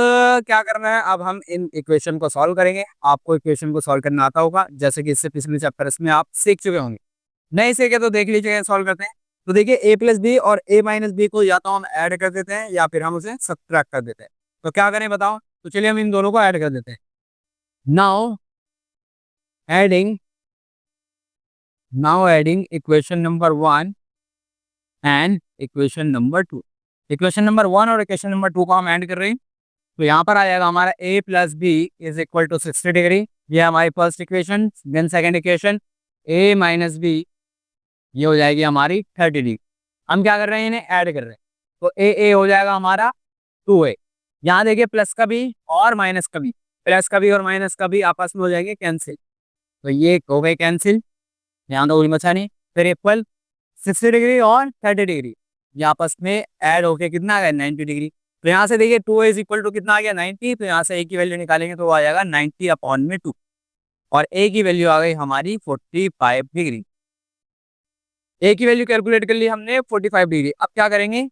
क्या करना है, अब हम इन इक्वेशन को सॉल्व करेंगे। आपको इक्वेशन को सॉल्व करना आता होगा, जैसे कि इससे पिछले चैप्टर में आप सीख चुके होंगे। नहीं सीखे तो देख लीजिए सॉल्व करते हैं। तो देखिए a+b और a-b को या तो हम ऐड कर देते हैं या फिर हम उसे सब्ट्रैक्ट कर देते हैं। तो क्या करें बताओ, तो चलिए हम इन दोनों को ऐड कर देते हैं। Now adding equation number 1 and equation number 2। Equation number 1 और इक्वेशन नंबर 2 को हम ऐड कर रहे हैं। तो यहाँ पर आ जाएगा हमारा a+b is equal to 60 degree, ये हमारी first equation. Then second equation a-b ये हो जाएगी हमारी 30 डिग्री। हम क्या कर रहे हैं, इन्हें ऐड कर रहे हैं। तो a हो जाएगा हमारा 2a। यहाँ देखिए प्लस का भी और माइनस का भी, प्लस का भी और माइनस का भी आपस में हो जाएंगे कैंसिल। तो ये हो गए कैंसिल, यहाँ तो कोई बचा नहीं। फिर इक्वल 60 डिग्री और 30 डिग्री ये आपस में ऐड होके कितना आ गया, 90 डिग्री। तो यहाँ से देखिए 2a इज इक्वल टू कितना आ गया, 90। तो यहाँ से a की वैल्यू निकालेंगे तो आ जाएगा 90/2 और a की वैल्यू आ गई हमारी 45 डिग्री। a की वैल्यू कैलकुलेट कर ली हमने 45 डिग्री। अब क्या करेंगे,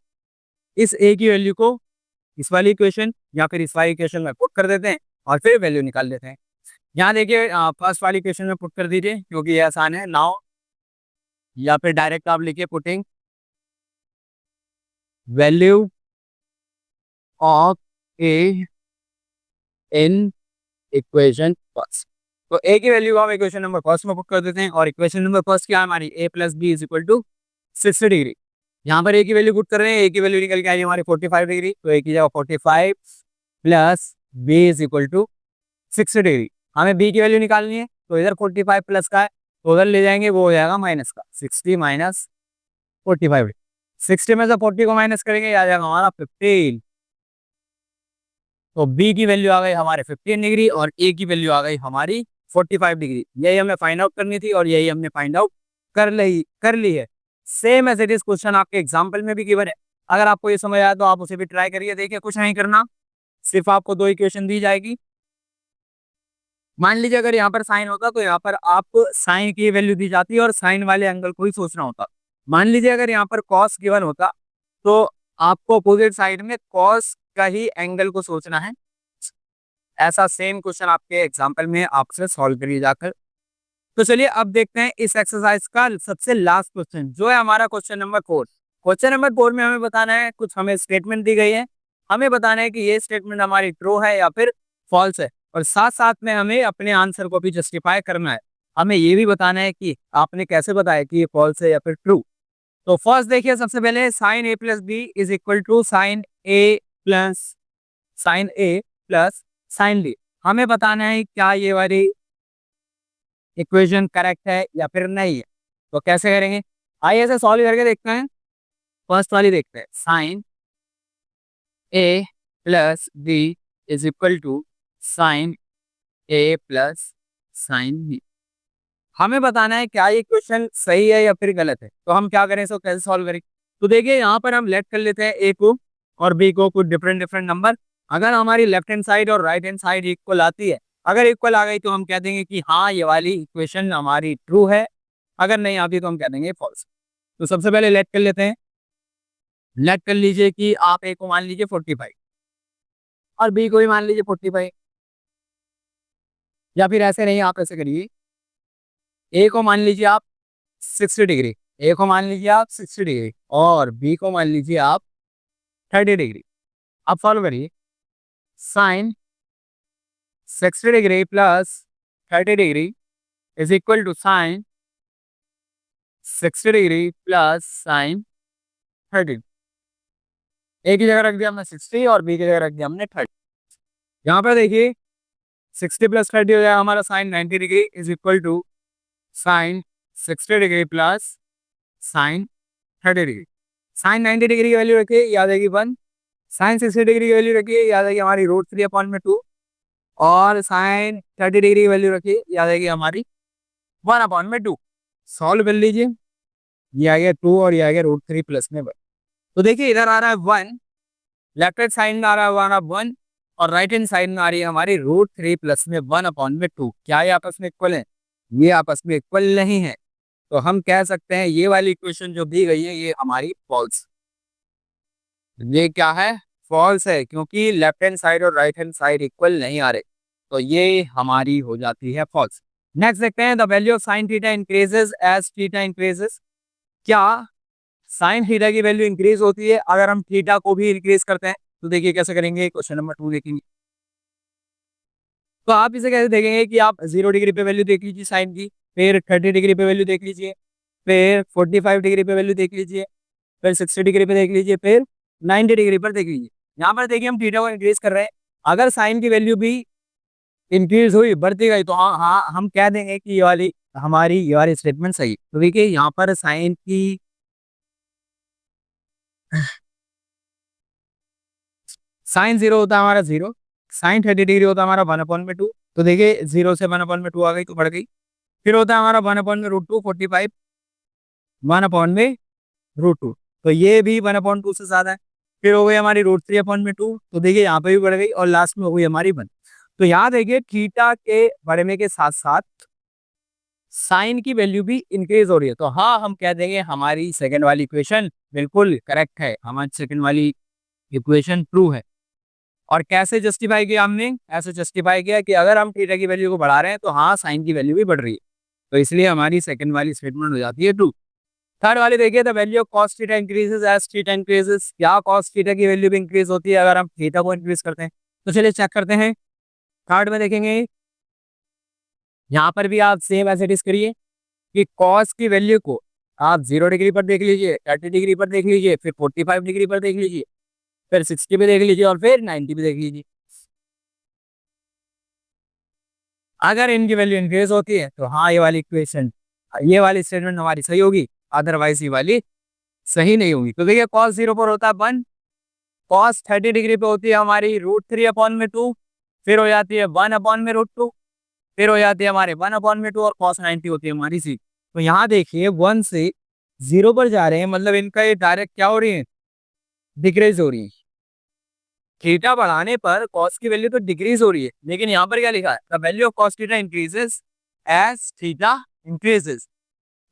इस a की वैल्यू को इस वाली इक्वेशन या फिर इस वाली इक्वेशन में पुट कर देते हैं और फिर वैल्यू निकाल लेते हैं। यहाँ देखिए फर्स्ट वाली इक्वेशन में पुट कर दीजिए क्योंकि ये आसान है। नाउ या फिर डायरेक्ट आप लिखिए putting value of a in equation first. तो a की वैल्यू हम इक्वेशन नंबर फर्स्ट में पुट कर देते हैं और इक्वेशन नंबर फर्स्ट क्या है हमारी, a+b is equal to 60 degree. यहाँ पर a की वैल्यू पुट कर रहे हैं, a की वैल्यू निकल के आई हमारी 45 डिग्री। तो a की जगह 45 plus b is equal to 60 degree. हमें b की वैल्यू निकालनी है, तो इधर 45 प्लस का है तो उधर ले जाएंगे, वो हो जाएगा माइनस का, 60 माइनस 45। 60 में से 40 को माइनस करेंगे, आ जाएगा हमारा 15। तो b की वैल्यू आ गई हमारे 15 डिग्री और a की वैल्यू आ गई हमारी 45 डिग्री। यही हमें फाइंड आउट करनी थी और यही हमने फाइंड आउट कर ली है। Same as it is question आपके एग्जाम्पल में भी गिवन है। अगर आपको ये समझ आया तो आप उसे भी ट्राई करिए। देखिए कुछ नहीं करना, सिर्फ आपको 2 इक्वेशन दी जाएगी। मान लीजिए अगर यहाँ पर साइन होता तो यहाँ पर आप साइन की वैल्यू दी जाती और साइन वाले एंगल को ही सोचना होता। मान लीजिए अगर यहाँ पर कॉस गिवन होता तो आपको अपोजिट साइड में कॉस का ही एंगल को सोचना है। ऐसा सेम क्वेश्चन आपके एग्जाम्पल में आपसे सॉल्व करिए जाकर। तो चलिए अब देखते हैं इस एक्सरसाइज का सबसे लास्ट क्वेश्चन जो है हमारा क्वेश्चन नंबर 4। क्वेश्चन नंबर 4 में हमें बताना है, कुछ हमें स्टेटमेंट दी गई है, हमें बताना है कि ये स्टेटमेंट हमारी ट्रू है या फिर फॉल्स है और साथ साथ में हमें अपने आंसर को भी जस्टिफाई करना है। हमें ये भी बताना है कि आपने कैसे बताया कि ये फॉल्स है या फिर ट्रू। तो फर्स्ट देखिए, सबसे पहले sine A plus B is equal to sine A plus sine B. हमें बताना है क्या ये वाली इक्वेशन करेक्ट है या फिर नहीं है। तो कैसे करेंगे, आइए इसे सॉल्व करके देखते हैं। फर्स्ट वाली देखते हैं, sine A plus B is equal to sine A plus sine B. हमें बताना है क्या ये क्वेश्चन सही है या फिर गलत है। तो हम क्या करें, इसको कैसे सॉल्व करें। तो देखिए यहाँ पर हम लेट कर लेते हैं ए को और बी को कुछ डिफरेंट डिफरेंट नंबर। अगर हमारी लेफ्ट हैंड साइड और राइट हैंड साइड इक्वल आती है, अगर इक्वल आ गई तो हम कह देंगे कि हाँ ये वाली इक्वेशन हमारी ट्रू है, अगर नहीं आती तो हम कह देंगे फॉल्स। तो सबसे पहले लेट कर लेते हैं। लेट कर लीजिए कि आप ए को मान लीजिए 45 और बी को भी मान लीजिए 45, या फिर ऐसे नहीं, आप ऐसे करिए, ए को मान लीजिए आप 60 डिग्री, ए को मान लीजिए आप 60 डिग्री और बी को मान लीजिए आप 30 डिग्री। अब सॉल्व करिए, sine 60 degree plus 30 degree is equal to sine 60 degree plus sine 30। A की जगह रख दिया हमने 60 और बी की जगह रख दिया हमने 30। यहाँ पर देखिए 60 प्लस 30 हो जाएगा हमारा sine 90 degree is equal to sine 60 degree plus sine 30 degree. Sine 90 degree की वैल्यू रखिए, याद आएगी 1। साइन 60 डिग्री की वैल्यू रखिए, याद आएगी हमारी √3/2। और साइन 30 डिग्री की वैल्यू रखिए, याद आएगी हमारी 1/2। सॉल्व कर लीजिए, ये आ गया 2 और ये आ गया √3 प्लस में 1। तो देखिए इधर आ रहा है 1, लेफ्ट हैंड साइड में आ रहा है 1/1 और राइट हैंड साइड में आ रही है हमारी √3 प्लस में 1/2। क्या ये आपस में इक्वल है? ये आपस में इक्वल नहीं है। तो हम कह सकते हैं ये वाली इक्वेशन जो दी गई है ये हमारी फॉल्स। ये क्या है? फॉल्स है, क्योंकि लेफ्ट हैंड साइड और राइट हैंड साइड इक्वल नहीं आ रहे। तो ये हमारी हो जाती है फॉल्स। नेक्स्ट देखते हैं, the value of sine theta increases as theta increases. क्या साइन थीटा की वैल्यू इंक्रीज होती है अगर हम थीटा को भी इंक्रीज करते हैं? तो देखिए कैसे करेंगे, क्वेश्चन नंबर 2 देखेंगे। तो आप इसे कैसे देखेंगे कि आप 0 डिग्री पे वैल्यू देख लीजिए साइन की, फिर 30 डिग्री पे वैल्यू देख लीजिए, फिर 45 डिग्री पे वैल्यू देख लीजिए, फिर 60 डिग्री पे देख लीजिए, फिर 90 डिग्री पर देख लीजिए। यहाँ पर देखिए हम थीटा को इंक्रीज कर रहे हैं, अगर साइन की वैल्यू भी इंक्रीज हुई, बढ़ती गई, तो हाँ हाँ हम कह देंगे कि ये वाली स्टेटमेंट सही। तो देखिए यहाँ पर साइन की साइन 0 होता है हमारा 0, साइन 30 डिग्री होता है हमारा 1/2। तो देखिए 0 से 1/2 आ गई तो बढ़ गई। फिर होता है हमारा 1/√2 45 1/√2, तो ये भी 1/2 से ज्यादा है। फिर हो गई हमारी √3/2, तो देखिए यहाँ पे भी बढ़ गई और लास्ट में हो गई हमारी 1। तो यहाँ देखिए थीटा के बढ़ने के साथ साथ साइन की वैल्यू भी इंक्रीज हो रही है। तो हाँ हम कह देंगे हमारी सेकंड वाली इक्वेशन बिल्कुल करेक्ट है, हमारी सेकंड वाली इक्वेशन ट्रू है। और कैसे जस्टिफाई किया हमने? ऐसे जस्टिफाई किया कि अगर हम थीटा की वैल्यू को बढ़ा रहे हैं तो हाँ साइन की वैल्यू भी बढ़ रही है, तो इसलिए हमारी सेकंड वाली स्टेटमेंट हो जाती है ट्रू। थर्ड वाली देखिए, the value of cos theta increases as theta increases. क्या कॉस थीटा की वैल्यू भी इंक्रीज होती है अगर हम थीटा को इंक्रीज करते हैं? तो चलिए चेक करते हैं। थर्ड में देखेंगे, यहाँ पर भी आप सेम ऐसे डिस करिए कि कॉस की वैल्यू को आप 0 डिग्री पर देख लीजिए, 30 डिग्री पर देख लीजिए, फिर 45 डिग्री पर देख लीजिए, फिर 60 पे देख लीजिए और फिर 90 पे देख लीजिए। अगर इनकी वैल्यू इंक्रीज होती है तो हाँ ये वाली इक्वेशन, ये वाली स्टेटमेंट हमारी सही होगी, अदरवाइज ये वाली सही नहीं होगी। तो देखिए कॉस 0 पर होता है 1, कॉस 30 डिग्री पे होती है हमारी √3/2, फिर हो जाती है 1/√2, फिर हो जाती है हमारे 1/2 और कॉस 90 होती है हमारी सी। तो यहाँ देखिए 1 से 0 पर जा रहे हैं, मतलब इनका ये डायरेक्ट क्या हो रही है, डिक्रीज हो रही है। थीटा बढ़ाने पर कॉस की वैल्यू तो डिक्रीज हो रही है, लेकिन यहाँ पर क्या लिखा है, the value of cos theta increases as theta increases.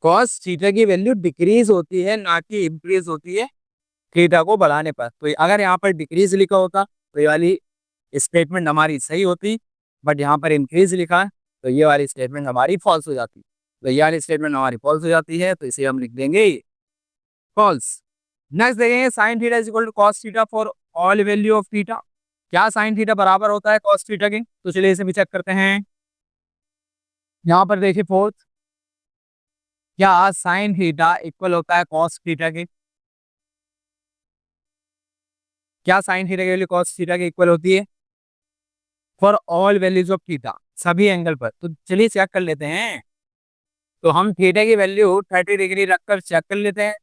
Cos theta की वैल्यू डिक्रीज होती है, ना कि इंक्रीज होती है थीटा को बढ़ाने पर। तो अगर यहाँ पर डिक्रीज लिखा होता तो ये वाली स्टेटमेंट हमारी सही होती, बट यहाँ पर इंक्रीज लिखा है तो ये वाली स्टेटमेंट हमारी फॉल्स हो जाती। तो ये वाली स्टेटमेंट हमारी फॉल्स हो जाती है, तो इसे हम लिख देंगे फॉल्स। नेक्स्ट देखेंगे, sine theta is equal to cos theta for all value of theta. क्या साइन थीटा बराबर होता है कॉस थीटा के? तो चलिए इसे भी चेक करते हैं। यहाँ पर देखिए फोर्थ, क्या साइन थीटा इक्वल होता है कॉस थीटा के? क्या साइन थीटा की वैल्यू कॉस थीटा के इक्वल होती है for all values of theta, सभी एंगल पर? तो चलिए चेक कर लेते हैं। तो हम थीटा की वैल्यू 30 डिग्री रखकर चेक कर लेते हैं।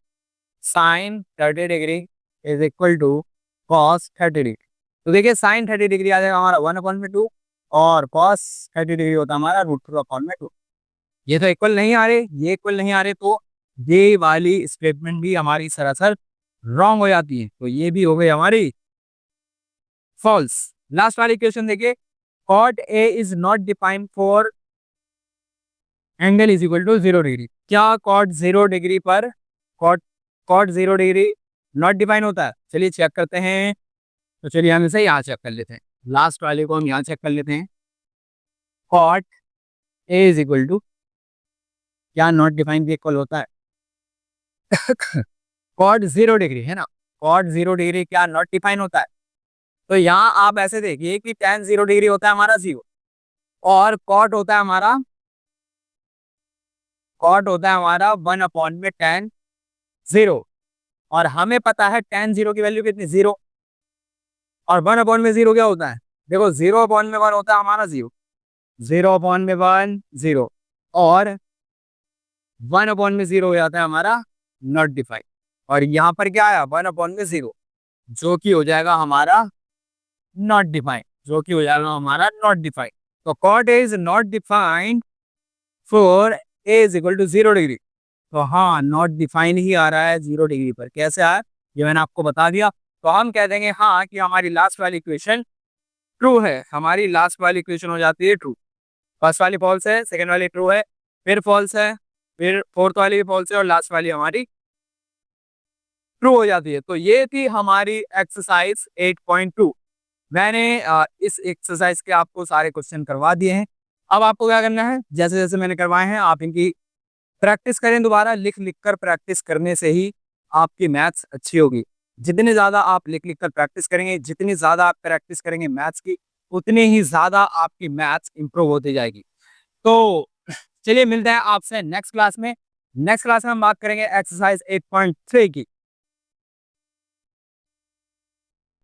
Sine 30 degree is equal to cos 30 degree. तो देखिए साइन 30 डिग्री आ जाएगा हमारा 1/2 और कॉस 30 डिग्री होता है हमारा √2/2। ये तो इक्वल नहीं आ रहे, ये इक्वल नहीं आ रहे, तो ये वाली स्टेटमेंट भी हमारी सरासर रॉन्ग हो जाती है। तो ये भी हो गई हमारी फॉल्स। लास्ट वाली क्वेश्चन देखिए, cot A is not defined for angle is equal to 0 degree. क्या कॉट 0 डिग्री पर cot cot 0 degree not define होता है? चलिए चेक करते हैं। तो चलिए हम इसे यहाँ चेक कर लेते हैं, लास्ट वाले को हम यहाँ चेक कर लेते हैं। Cot A is equal to, क्या नॉट डिफाइन भी इक्वल होता है? कॉट 0 डिग्री है ना, कॉट 0 डिग्री क्या नॉट डिफाइन होता है? तो यहाँ आप ऐसे देखिए कि tan 0 डिग्री होता है हमारा 0, और कॉट होता है हमारा 1/tan 0, और हमें पता है tan 0 की वैल्यू कितनी, 0, और 1/0 क्या होता है? देखो 0/1 होता है हमारा 0, 0/1 0, और 1/0 हो जाता है हमारा नॉट डिफाइंड। और यहाँ पर क्या आया 1/0, जो कि हो जाएगा हमारा नॉट डिफाइंड, जो कि हो जाएगा हमारा नॉट डिफाइंड। तो cot A is not defined for A is equal to 0 degree. तो हाँ, नॉट डिफाइन ही आ रहा है 0 डिग्री पर। कैसे आया ये मैंने आपको बता दिया। तो हम कह देंगे हाँ कि हमारी लास्ट वाली इक्वेशन ट्रू है, हमारी लास्ट वाली इक्वेशन हो जाती है ट्रू। फर्स्ट वाली फॉल्स है, सेकंड वाली ट्रू है, फिर फॉल्स है, फिर फोर्थ वाली भी फॉल्स है, और लास्ट वाली हमारी ट्रू हो जाती है। तो ये थी हमारी एक्सरसाइज 8.2। मैंने इस एक्सरसाइज के आपको सारे क्वेश्चन करवा दिए हैं। अब आपको क्या करना है, जैसे जैसे मैंने करवाए हैं आप इनकी प्रैक्टिस करें, दोबारा लिख लिख कर प्रैक्टिस करने से ही आपकी मैथ्स अच्छी होगी। जितने ज़्यादा आप लिख लिख कर प्रैक्टिस करेंगे, जितनी ज़्यादा आप प्रैक्टिस करेंगे मैथ्स की, उतनी ही ज़्यादा आपकी मैथ्स इंप्रूव होती जाएगी। तो चलिए मिलते हैं आपसे नेक्स्ट क्लास में। नेक्स्ट क्लास में हम बात करेंगे एक्सरसाइज 8.3 की।